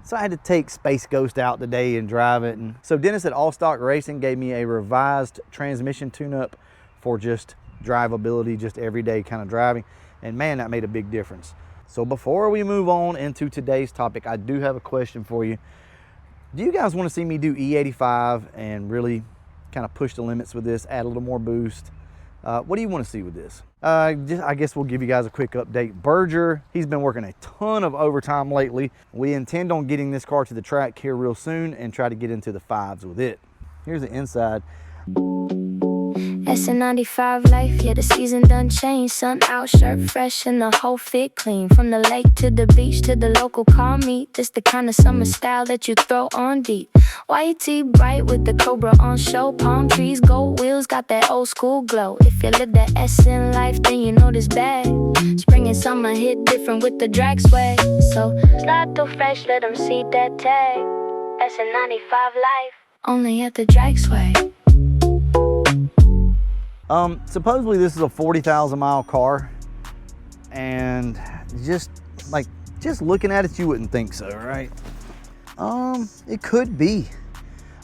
So I had to take Space Ghost out today and drive it. And so Dennis at All Stock Racing gave me a revised transmission tune-up for just drivability, just everyday kind of driving. And man, that made a big difference. So before we move on into today's topic, I do have a question for you. Do you guys want to see me do E85 and really kind of push the limits with this, add a little more boost? What do you want to see with this? I guess we'll give you guys a quick update. Berger, he's been working a ton of overtime lately. We intend on getting this car to the track here real soon and try to get into the fives with it. Here's the inside. S95 life, yeah, the season done changed. Sun out, shirt fresh, and the whole fit clean. From the lake to the beach to the local car meet. This the kind of summer style that you throw on deep. White tee bright with the Cobra on show. Palm trees, gold wheels, got that old school glow. If you live that S in life, then you know this bag. Spring and summer hit different with the drag swag. So slide through fresh, let them see that tag. S95 life, only at the drag swag. Supposedly this is a 40,000 mile car, and just looking at it, you wouldn't think so, right? It could be.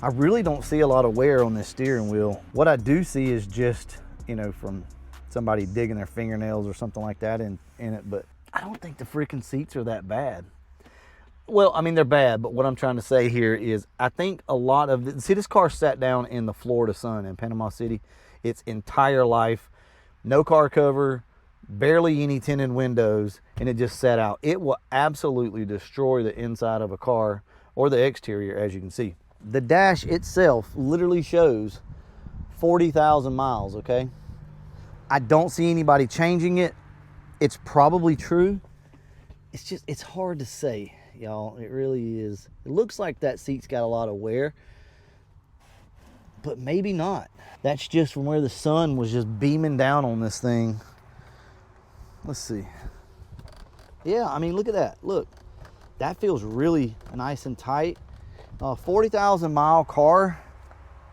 I really don't see a lot of wear on this steering wheel. What I do see is just, you know, from somebody digging their fingernails or something like that in it, but I don't think the freaking seats are that bad. Well, I mean, they're bad, but what I'm trying to say here is I think a lot of see, this car sat down in the Florida sun in Panama City its entire life, no car cover, barely any tinted windows, and it just sat out. It will absolutely destroy the inside of a car or the exterior, as you can see. The dash itself literally shows 40,000 miles, okay? I don't see anybody changing it. It's probably true. It's just, it's hard to say, y'all. It really is. It looks like that seat's got a lot of wear, but maybe not. That's just from where the sun was just beaming down on this thing. Let's see. Yeah, I mean, look at that. Look, that feels really nice and tight. 40,000 mile car.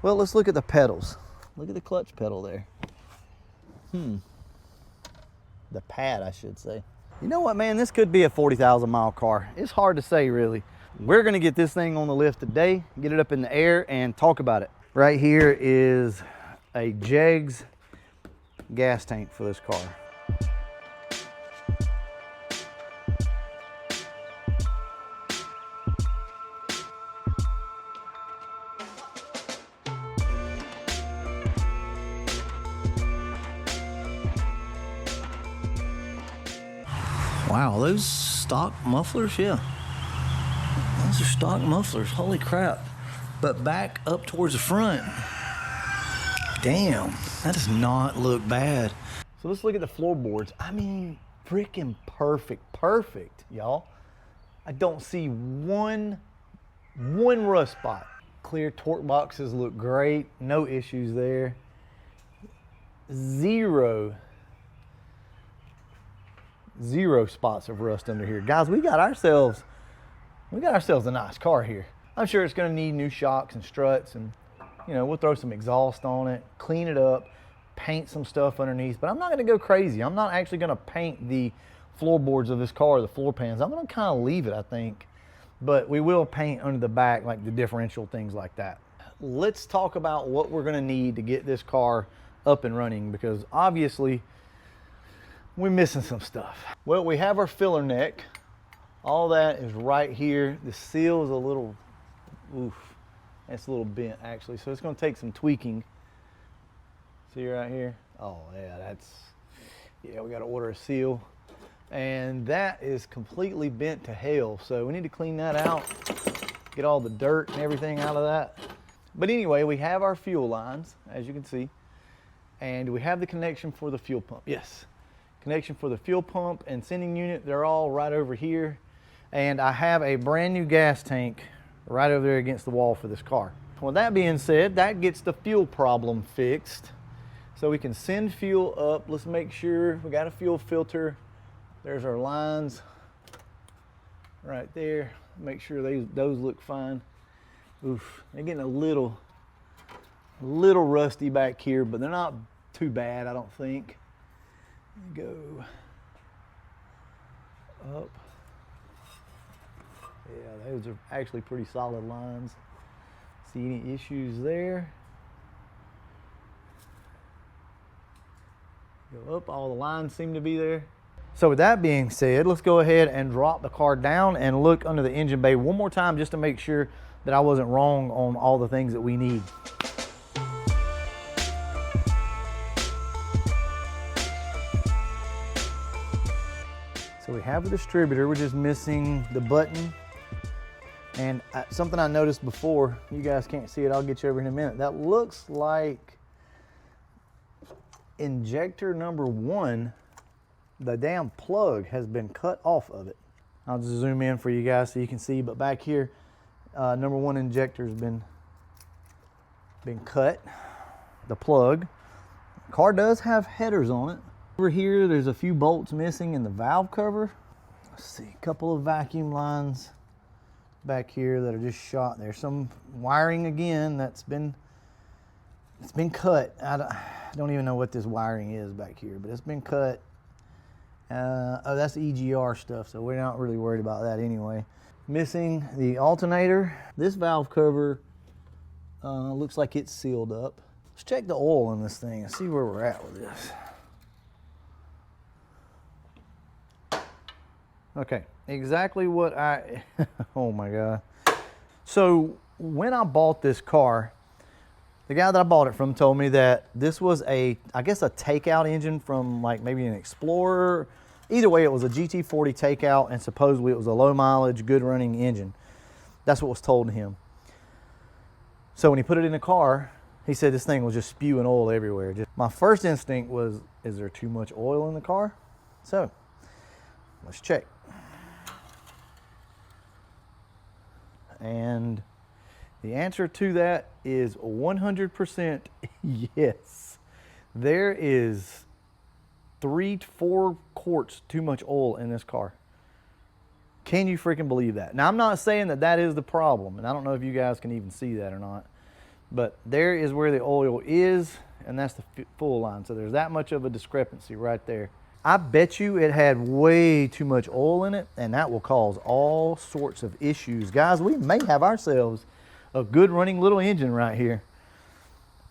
Well, let's look at the pedals. Look at the clutch pedal there. The pad, I should say. You know what, man? This could be a 40,000 mile car. It's hard to say, really. We're gonna get this thing on the lift today, get it up in the air, and talk about it. Right here is a Jegs gas tank for this car. Wow, those stock mufflers, yeah. Those are stock mufflers, holy crap. But back up towards the front. Damn, that does not look bad. So let's look at the floorboards. I mean, freaking perfect, y'all. I don't see one rust spot. Clear torque boxes look great, no issues there. Zero spots of rust under here. Guys, we got ourselves a nice car here. I'm sure it's gonna need new shocks and struts, and you know, we'll throw some exhaust on it, clean it up, paint some stuff underneath, but I'm not gonna go crazy. I'm not actually gonna paint the floorboards of this car, the floor pans. I'm gonna kind of leave it, I think, but we will paint under the back, like the differential, things like that. Let's talk about what we're gonna need to get this car up and running, because obviously we're missing some stuff. Well, we have our filler neck. All that is right here. The seal is a little, that's a little bent actually. So it's gonna take some tweaking. See right here? Oh yeah, we gotta order a seal. And that is completely bent to hell. So we need to clean that out, get all the dirt and everything out of that. But anyway, we have our fuel lines, as you can see. And we have the connection for the fuel pump. Yes. Connection for the fuel pump and sending unit, they're all right over here. And I have a brand new gas tank right over there against the wall for this car. Well, that being said, that gets the fuel problem fixed. So we can send fuel up. Let's make sure we got a fuel filter. There's our lines right there. Make sure those look fine. Oof, they're getting a little rusty back here, but they're not too bad, I don't think. Go up. Yeah, those are actually pretty solid lines. See any issues there? Go up, all the lines seem to be there. So with that being said, let's go ahead and drop the car down and look under the engine bay one more time just to make sure that I wasn't wrong on all the things that we need. So we have a distributor, we're just missing the button. And something I noticed before, you guys can't see it, I'll get you over in a minute. That looks like injector number 1, the damn plug has been cut off of it. I'll just zoom in for you guys so you can see, but back here, number 1 injector has been cut, the plug. The car does have headers on it. Over here, there's a few bolts missing in the valve cover. Let's see, a couple of vacuum lines back here that are just shot. There's some wiring again that's been cut. I don't even know what this wiring is back here, but it's been cut. Oh, that's EGR stuff, so we're not really worried about that anyway. Missing the alternator. This valve cover looks like it's sealed up. Let's check the oil in this thing and see where we're at with this. Okay, exactly what I, oh my God. So when I bought this car, the guy that I bought it from told me that this was I guess a takeout engine from like maybe an Explorer. Either way, it was a GT40 takeout, and supposedly it was a low mileage, good running engine. That's what was told to him. So when he put it in the car, he said this thing was just spewing oil everywhere. My first instinct was, is there too much oil in the car? So let's check. And the answer to that is 100% yes. There is 3 to 4 quarts too much oil in this car. Can you freaking believe that? Now, I'm not saying that that is the problem, and I don't know if you guys can even see that or not, but there is where the oil is, and that's the full line. So there's that much of a discrepancy right there. I bet you it had way too much oil in it, and that will cause all sorts of issues. Guys, we may have ourselves a good running little engine right here.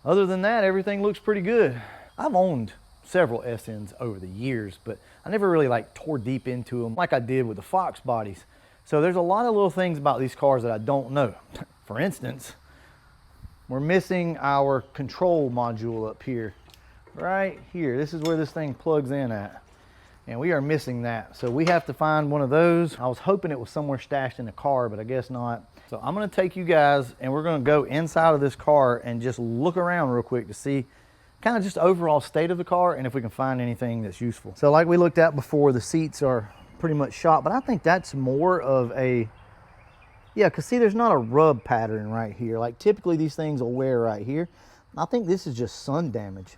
Other than that, everything looks pretty good. I've owned several SNs over the years, but I never really like tore deep into them like I did with the Fox bodies. So there's a lot of little things about these cars that I don't know. For instance, we're missing our control module up here. Right here, this is where this thing plugs in at, and we are missing that, so we have to find one of those. I was hoping it was somewhere stashed in the car, but I guess not. So I'm going to take you guys and we're going to go inside of this car and just look around real quick to see kind of just overall state of the car and if we can find anything that's useful. So like we looked at before, the seats are pretty much shot, but I think that's more of a, yeah, because see, there's not a rub pattern right here. Like typically these things will wear right here. I think this is just sun damage.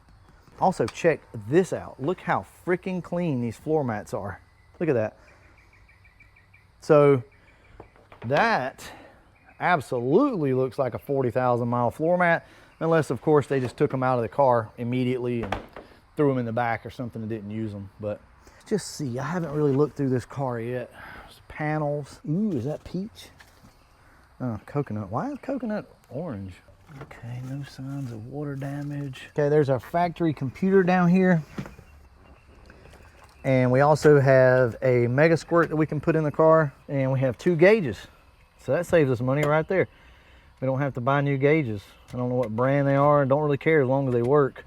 Also, check this out. Look how freaking clean these floor mats are. Look at that. So that absolutely looks like a 40,000 mile floor mat, unless of course they just took them out of the car immediately and threw them in the back or something and didn't use them. But just see, I haven't really looked through this car yet. There's panels. Ooh, is that peach? Oh, coconut. Why is coconut orange? Okay, no signs of water damage. Okay, there's our factory computer down here. And we also have a mega squirt that we can put in the car. And we have 2 gauges. So that saves us money right there. We don't have to buy new gauges. I don't know what brand they are. I don't really care as long as they work.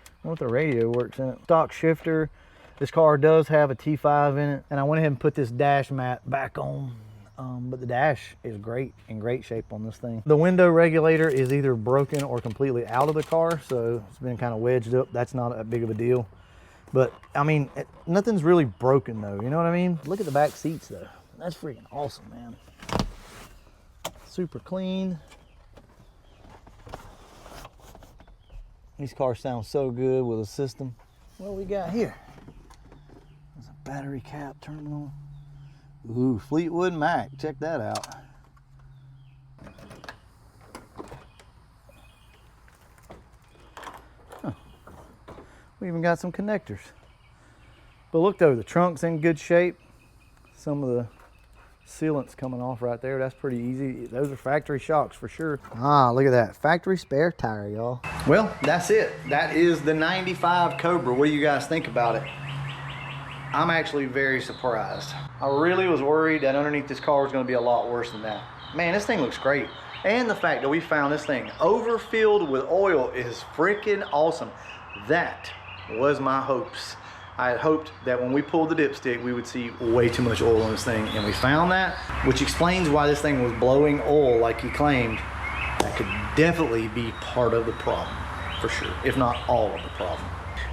I don't know if the radio works in it. Stock shifter. This car does have a T5 in it. And I went ahead and put this dash mat back on. But the dash is great, in great shape on this thing. The window regulator is either broken or completely out of the car, so it's been kind of wedged up. That's not that big of a deal. But I mean, nothing's really broken though, you know what I mean? Look at the back seats though. That's freaking awesome, man. Super clean. These cars sound so good with a system. What do we got here? There's a battery cap terminal. Ooh, Fleetwood Mac, check that out. Huh. We even got some connectors. But look though, the trunk's in good shape. Some of the sealant's coming off right there. That's pretty easy. Those are factory shocks for sure. Ah, look at that. Factory spare tire, y'all. Well, that's it. That is the 95 Cobra. What do you guys think about it? I'm actually very surprised. I really was worried that underneath this car was going to be a lot worse than that. Man, this thing looks great. And the fact that we found this thing overfilled with oil is freaking awesome. That was my hopes. I had hoped that when we pulled the dipstick, we would see way too much oil on this thing, and we found that, which explains why this thing was blowing oil like he claimed. That could definitely be part of the problem, for sure, if not all of the problem.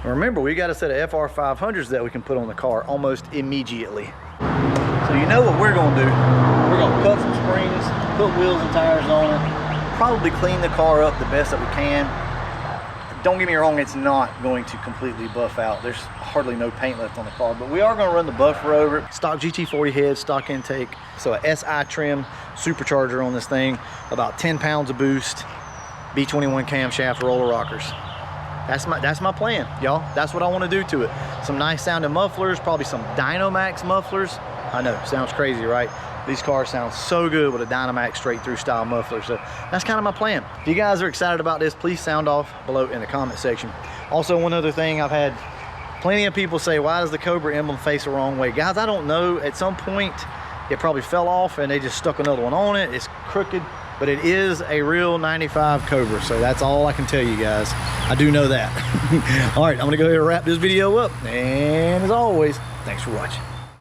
And remember, we got a set of FR500s that we can put on the car almost immediately. So you know what we're gonna do? We're gonna cut some springs, put wheels and tires on it, probably clean the car up the best that we can. Don't get me wrong, it's not going to completely buff out. There's hardly no paint left on the car, but we are gonna run the buffer over it. Stock GT40 head, stock intake. So a SI trim supercharger on this thing, about 10 pounds of boost, B21 camshaft roller rockers. That's my plan, y'all. That's what I wanna do to it. Some nice sounding mufflers, probably some Dynamax mufflers. I know, sounds crazy, right? These cars sound so good with a Dynamax straight through style muffler. So that's kind of my plan. If you guys are excited about this, please sound off below in the comment section. Also, one other thing, I've had plenty of people say, why does the Cobra emblem face the wrong way? Guys, I don't know. At some point, it probably fell off and they just stuck another one on it. It's crooked, but it is a real 95 Cobra. So that's all I can tell you guys. I do know that. All right, I'm gonna go ahead and wrap this video up. And as always, thanks for watching.